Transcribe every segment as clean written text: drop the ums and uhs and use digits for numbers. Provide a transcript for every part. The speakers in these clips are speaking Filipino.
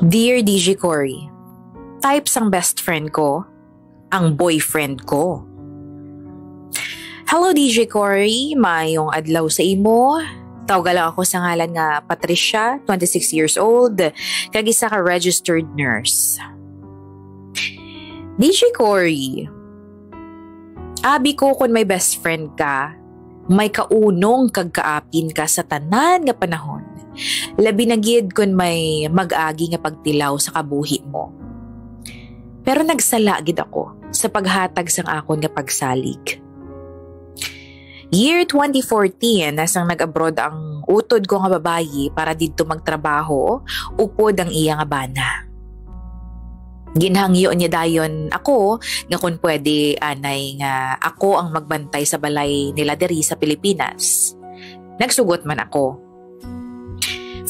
Dear DJ Cory, types ang best friend ko, ang boyfriend ko. Hello DJ Cory, mayong adlaw sa imo. Tawag lang ako sa ngalan nga Patricia, 26 years old, kag isa ka registered nurse. DJ Cory, abi ko kung may best friend ka, may kaunong kag kaapin ka sa tanan nga panahon. Labi na gid kung may mag-agi nga pagtilaw sa kabuhi mo. Pero nagsala gid ako sa paghatag sang akon nga pagsalig. Year 2014, nasang nag-abroad ang utod ko nga babayi para didto magtrabaho, upod ang iya nga bana. Ginhangyo niya dayon ako nga kung pwede anay nga ako ang magbantay sa balay nila diri sa Pilipinas. Nagsugot man ako.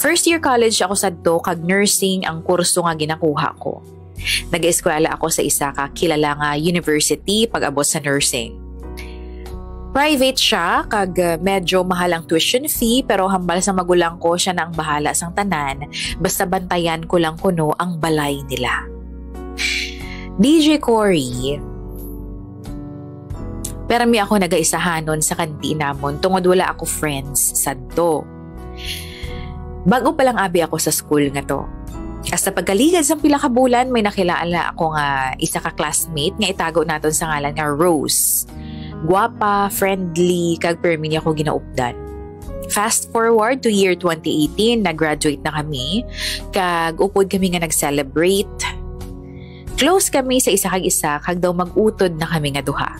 First year college ako sadto kag nursing ang kurso nga ginakuha ko. Nag-eskwela ako sa isa ka kilala nga university pag-abot sa nursing. Private siya kag medyo mahal ang tuition fee pero hambal sa magulang ko siya na ang bahala sang tanan basta bantayan ko lang kuno ang balay nila. DJ Cory, pero mi ako nagaisahanon sa kantina mon tungod wala ako friends sadto. Bago pa lang abi ako sa school nga to. Hasta pagkaligad sa pila ka bulan may nakilala ako nga isa ka classmate nga itago naton sa ngalan nga Rose. Guwapa, friendly, kag permi niya ako ginaupdan. Fast forward to year 2018, nag-graduate na kami, kag upod kami nga nag-celebrate. Close kami sa isa kag isa, kag daw mag-utod na kami nga duha.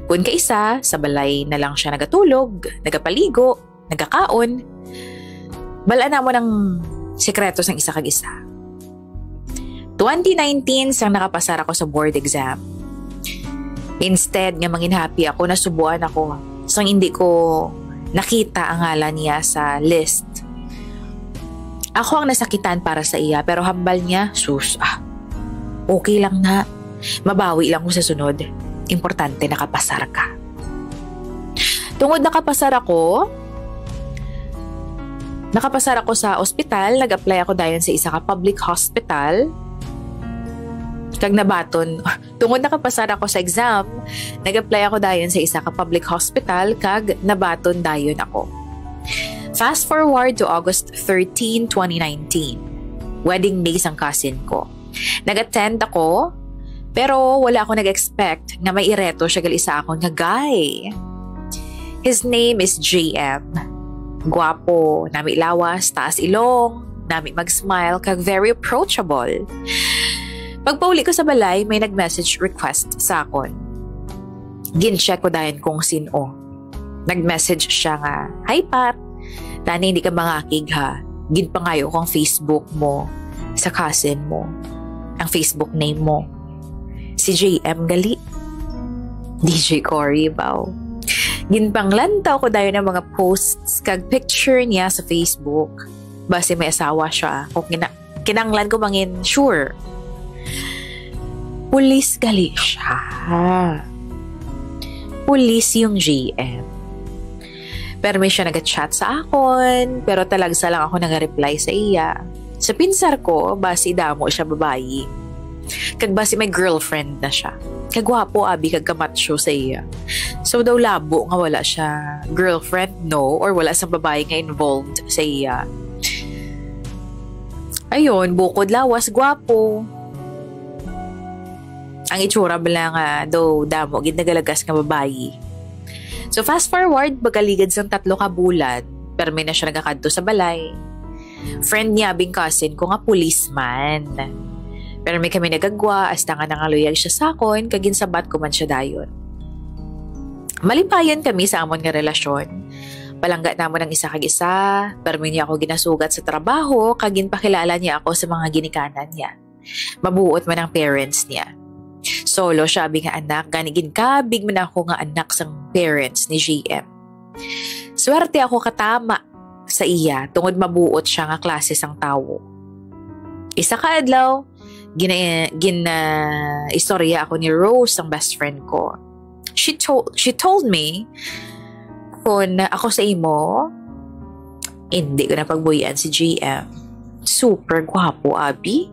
Kung kaisa, sa balay na lang siya nagatulog, nagapaligo, nagkakaon. Balaan na mo ng sekreto sang isa kag isa. 2019, sang nakapasar ako sa board exam. Instead nga mangin happy ako, nasubuan ako. So hindi ko nakita ang ngalan niya sa list. Ako ang nasakitan para sa iya pero hambal niya, okay lang na. Mabawi lang ko sa sunod. Importante nakapasar ka. Tungod nakapasar ako sa ospital, nag-apply ako dayon sa isa ka public hospital. Kag nabaton, tungod nakapasar ako sa exam, nag-apply ako dayon sa isa ka public hospital kag nabaton dayon ako. Fast forward to August 13, 2019. Wedding day sang cousin ko. Nag-attend ako, pero wala ako nag-expect na may ireto siya gali sa akon nga guy. His name is JM. Guwapo, nami lawas, taas ilong, nami mag-smile kag very approachable. Pagpauli ko sa balay, may nag-message request sa akon. Gin-check ko dahin kung sino. Nag-message siya nga, "Hi Pat, tani hindi ka mangakig ha. Ginpangayo kong Facebook mo sa cousin mo. Ang Facebook name mo. Si JM gali." DJ Cory, baw. Ginpanglantaw ko dahin ng mga posts kag picture niya sa Facebook. Base may asawa siya. Kung kinanglan ko mangin, sure. Pulis gali siya. Pulis yung GM. Pero may siya nag-chat sa akon, pero talagsa lang ako nag-reply sa iya. Sa pinsar ko, basi damo siya babayi. Kag basi may girlfriend na siya. Kagwapo abi kag kamatsyo sa iya. So daw labo nga wala siya girlfriend, no? Or wala sa babae nga involved sa iya. Ayun, bukod lawas, gwapo. Ang itsura bala nga daw damo gid nagalagas nga babayi. So fast forward pagkaligad sang 3 ka bulan, pero may na siya nagakadto sa balay. Friend niya bing cousin ko nga policeman. Pero may kami nagagwa hasta nga nangaluyag siya sa akon kagin sabat ko man siya dayon. Malipayon kami sa amon nga relasyon. Palangga namo ng isa kag isa, pero may niya ako ginasugat sa trabaho kagin pakilala niya ako sa mga ginikanan niya. Mabuot man ang parents niya. Solo siya abi nga anak, ganigin kabig man ako nga anak sang parents ni GM. Swerte ako katama sa iya tungod mabuot siya nga klase sang tawo. Isa ka adlaw, istorya ako ni Rose, ang best friend ko. She told me kung ako sa imo, hindi ko na pagbuyan si GM. Super gwapo, Abby.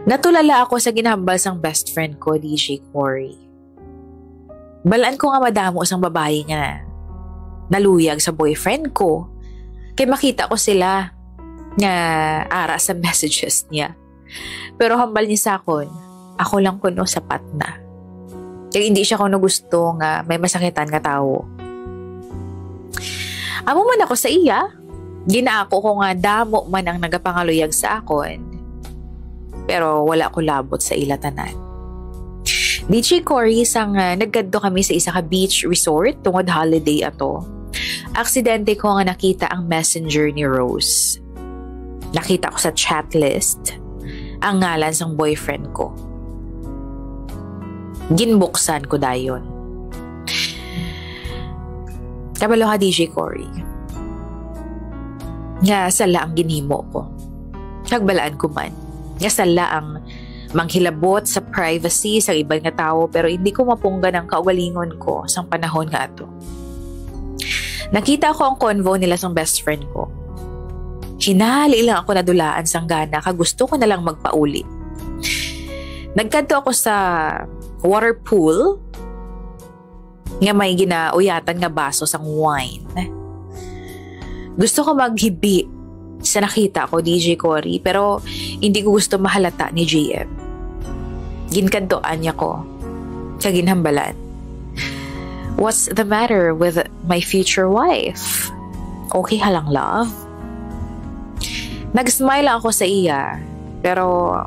Natulala ako sa ginahambal sang best friend ko, DJ Cory. Balaan ko nga madamo sang babae nga naluyag sa boyfriend ko. Kaya makita ko sila nga ara sa messages niya. Pero hambal niya sa akon, ako lang kuno sapat na. Kaya hindi siya kuno gusto nga may masakitan nga tao. Amo man ako sa iya, ginaako ko nga damo man ang nagapangaluyag sa akon. Pero wala ko labot sa ilatanan. DJ Cory, sang nagkadto kami sa isa ka beach resort tungod holiday ato. Aksidente ko nga nakita ang messenger ni Rose. Nakita ko sa chat list ang ngalan sang boyfriend ko. Ginbuksan ko dayon. Kabalo ka, DJ Cory. Nga sala ang ginhimo ko. Nagbalaan ko man. Nga sala ang manghilabot sa privacy sa ibang nga tao pero hindi ko mapunggan ang kaugalingon ko sa panahon nga ato. Nakita ko ang convo nila sang best friend ko. Hinali lang ako nadulaan sang gana ka gusto ko na lang magpauli. Nagkadto ako sa water pool nga may ginauyatan nga baso sang wine. Gusto ko maghibi sa nakita ko, DJ Cory, pero hindi ko gusto mahalata ni JM. Ginkantoan niya ko. Kaginhambalan. What's the matter with my future wife? Okay halang, love? Nag-smile ako sa iya, pero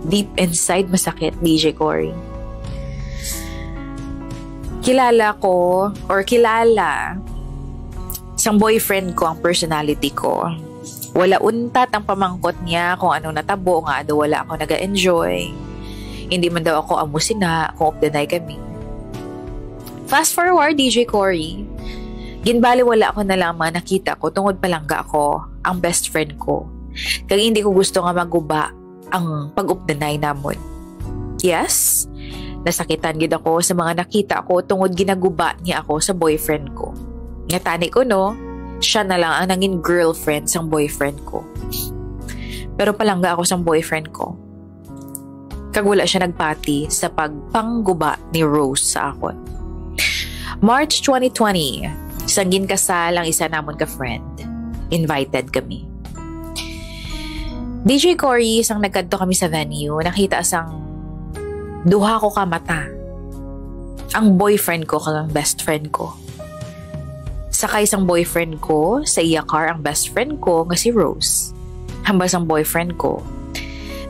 deep inside masakit, DJ Cory. Kilala isang boyfriend ko ang personality ko. Wala untat ang pamangkot niya kung anong natabo nga daw wala ako naga-enjoy. Hindi man daw ako amusina kung updanay kami. Fast forward, DJ Cory. Ginbali wala ako na lamang nakita ko tungod palangga ako ang best friend ko. Kaya hindi ko gusto nga maguba ang pag-updanay namon. Yes, nasakitan gid ako sa mga nakita ko tungod ginaguba niya ako sa boyfriend ko. Nga tani ko no, siya na lang ang naging girlfriend sang boyfriend ko. Pero palangga ako sang boyfriend ko. Kag wala siya nagpati sa pagpangguba ni Rose sa akon. March 2020, sanggin kasal ang isa namon ka-friend. Invited kami. DJ Cory, isang nagkadto kami sa venue, nakita sang duha ko ka mata. Ang boyfriend ko kang best friend ko. Sakay isang boyfriend ko, sa iya car ang best friend ko nga si Rose. Hambal sang boyfriend ko.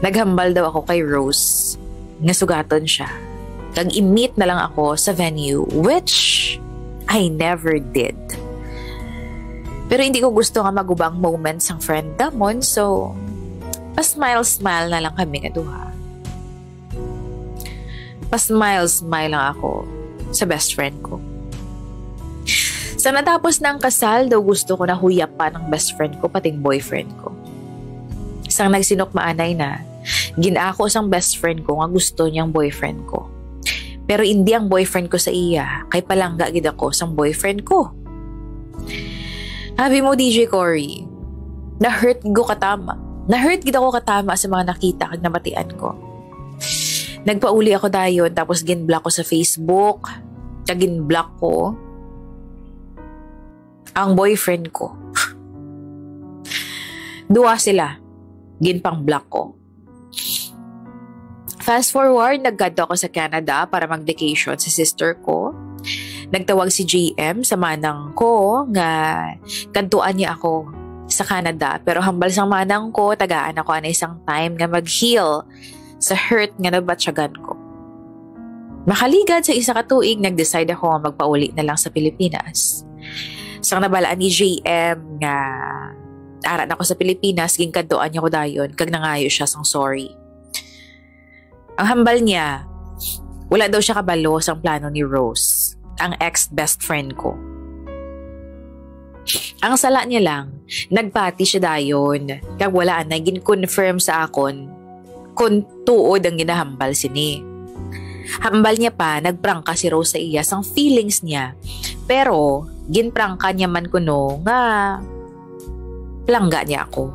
Naghambal daw ako kay Rose nga sugaton siya. Kag i-meet na lang ako sa venue, which I never did. Pero hindi ko gusto nga magubang moments ang friend damon, so pa-smile-smile na lang kami nga duha. Pa-smile-smile lang ako sa best friend ko. Sa natapos ng kasal, daw gusto ko na huyapan ng best friend ko pating boyfriend ko. Isang nagsinukmaanay na, ginako sang best friend ko nga gusto niyang boyfriend ko. Pero hindi ang boyfriend ko sa iya, kay palangga gid ako sang boyfriend ko. Habi mo, DJ Cory, na-hurt ko katama. Na-hurt gid ako katama sa mga nakita kag nabatian ko. Nagpauli ako dayon, tapos gin-block ko sa Facebook, kag gin-block ko ang boyfriend ko. Duwa sila. Ginpang-block ko. Fast forward, naggadto ako sa Canada para mag-vacation sa sister ko. Nagtawag si JM sa manang ko nga kantuan niya ako sa Canada. Pero hambal sang manang ko, tagaan ako na isang time nga mag-heal sa hurt nga nabatsyagan ko. Makaligad sa isa ka tuig, nag-decide ako nga magpauli na lang sa Pilipinas. Sang nabalaan ni JM nga aran ako sa Pilipinas, gingkadoan niya ko dayon, kag nangayo siya sang sorry. Ang hambal niya, wala daw siya kabalo sang plano ni Rose, ang ex-best friend ko. Ang sala niya lang, nagpati siya dayon, kag wala na gin-confirm sa akon kung tuod ang ginahambal sini. Hambal niya pa, nagprangka si Rose sa iya sang feelings niya, pero ginprangka niya man kuno nga Langga niya ako.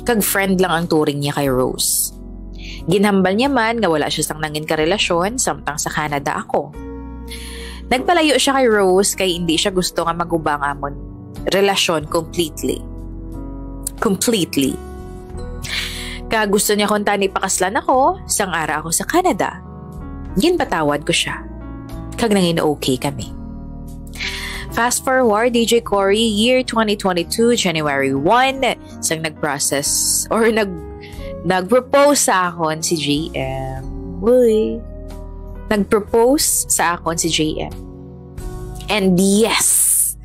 Kag-friend lang ang turing niya kay Rose. Ginhambal niya man nga wala siya sang nangin karelasyon samtang sa Canada ako. Nagpalayo siya kay Rose kay hindi siya gusto nga magubang amon relasyon completely. Kaya gusto niya kung tani pakaslan ako, sang ara ako sa Canada. Ginpatawad ko siya. Kag nangin okay kami. Fast forward, DJ Cory, year 2022, January 1, sang nag-process or nag-propose sa akon si JM. Uy. Nag-propose sa akon si JM. And yes,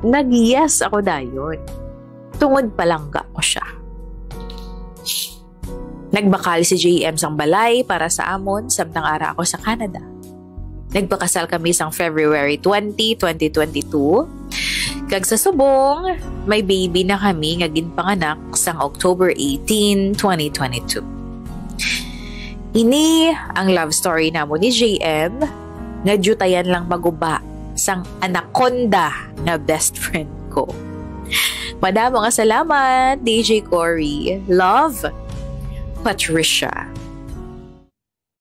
nag-yes ako dayon. Tungod palangga ko siya. Nagbakal si JM sang balay para sa amon samtang ara ako sa Canada. Nagpakasal kami sang February 20, 2022. Kag sa subong, may baby na kami nga ginpanganak sang October 18, 2022. Ini ang love story namo ni JM nga jutayan lang maguba sang anaconda na best friend ko. Madamo nga salamat, DJ Cory. Love, Patricia.